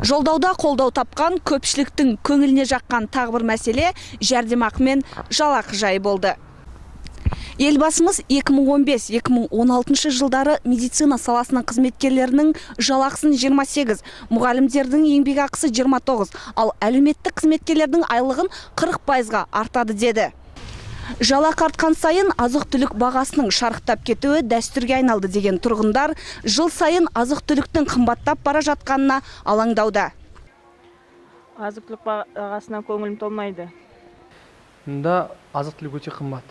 Жолдауда қолдау тапқан көпшіліктің көңіліне жаққан тағы бір мәселе жәрдемақы мен жалақы жайы болды. Елбасымыз 2015-2016 жылдары медицина саласының қызметкерлерінің жалақысын 28, мұғалімдердің еңбекақысы 29, ал әлеуметтік қызметкерлердің айлығын 40%-ға артады деді. Жалақы артқан сайын азық-түлік бағасының шарықтап кетуі дәстүрге айналды деген тұрғындар жыл сайын азық-түліктің қымбаттап бара жатқанына алаңдауда. Азық-түлік бағасынан көңілім толмайды. Мұнда азық-түлік өте қымбат.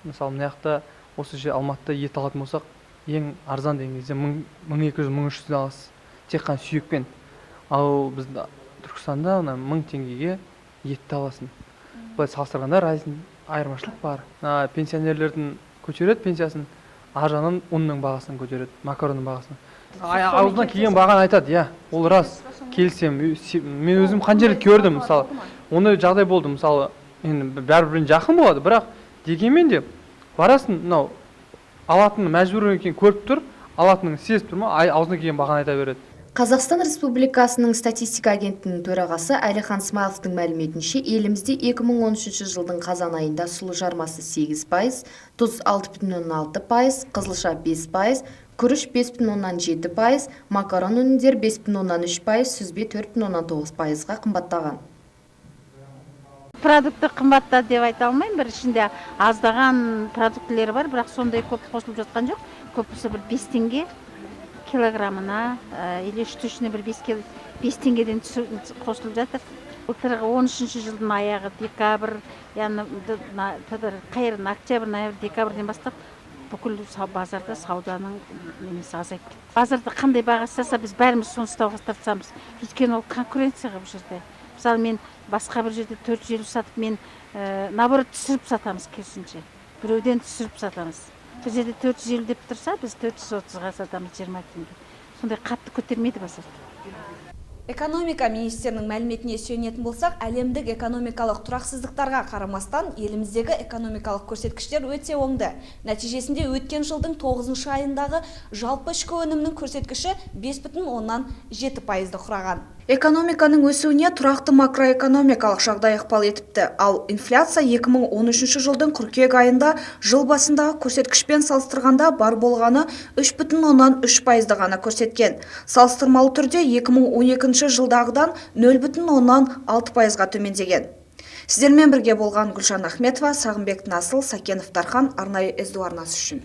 Мысалы, мына жақта осы же Алматыда ет алатын болсақ, ең арзан деген кезде 1200-1300 аласыз. Тек қана сүйекпен. Ал біздің Түркістанда 1000 теңгеге етті аласың. Былай салыстырғанда айырмашылық бар. Пенсионерлердің көтереді пенсиясын, аржанын ұнның бағасын көтереді, макаронның бағасын. Аузына келген бағаны айтады, иә, ол рас, келсем. Мен өзім қаншалық көрдім, мысалы, ондай жағдай болды, мысалы, бәрі-біріне жақын болады, бірақ дегенмен де барасың, мынау алатынын мәжбүр екен көріп тұр, алатынын сезіп тұр ма, аузына келген бағаны айта береді. Қазақстан Республикасының статистика агенттігінің төрағасы Әлихан Смайловтың мәліметінше, елімізде 2013 жылдың қазан айында сұлы жармасы 8%, тұз 6,6%, қызылша 5%, күріш 5,7%, макарон өнімдері 5,3%, сүзбе 4,9%-ға қымбаттаған. Продукты қымбатта деп айта алмаймын, бір ішінде аздаған продуктілері бар, бірақ сондай көп қосылып жатқан жоқ. Көбісі бір 5 теңге килограммына, или штучный бір 5 теңгеден қосылып жатыр. Былтырғы 13 жылдың аяғы декабрь, яғни қайырын октябрь, ноябрь, декабрьден бастап бүкіл базарда сауданың немесі азайып кетті. Базарда қандай баға саса, біз бәріміз соны ұстауға тырысамыз. Өйткені ол конкуренцияға бұл жерде. Мысалы, мен басқа бір жерде 450 сатып, мен наоборот түсіріп сатамыз керісінше. Біреуден түсіріп сатамыз. Бір жерде 450 деп тұрса, біз 430-ға сатамыз 20 теңге. Сондай қатты көтермейді базарда. Экономика министрінің мәліметіне сүйенетін болсақ, әлемдік экономикалық тұрақсыздықтарға қарамастан, еліміздегі экономикалық көрсеткіштер өте оңды. Нәтижесінде өткен жылдың 9 айындағы жалпы ішкі өнімнің көрсеткіші 5,7%-ды құраған. Экономиканың өсуіне тұрақты макроэкономикалық жағдай ықпал етіпті, ал инфляция 2013 жылдың қыркүйек айында жыл басындағы көрсеткішпен салыстырғанда бар болғаны 3,3%-ды ғана көрсеткен. Салыстырмалы түрде 2012 жылдағыдан 0,6%-ға төмендеген. Сіздермен бірге болған Гүлжан Ахметова, Сағынбек Насыл, Сакенов Дархан, арнайы СДУ арнасы үшін.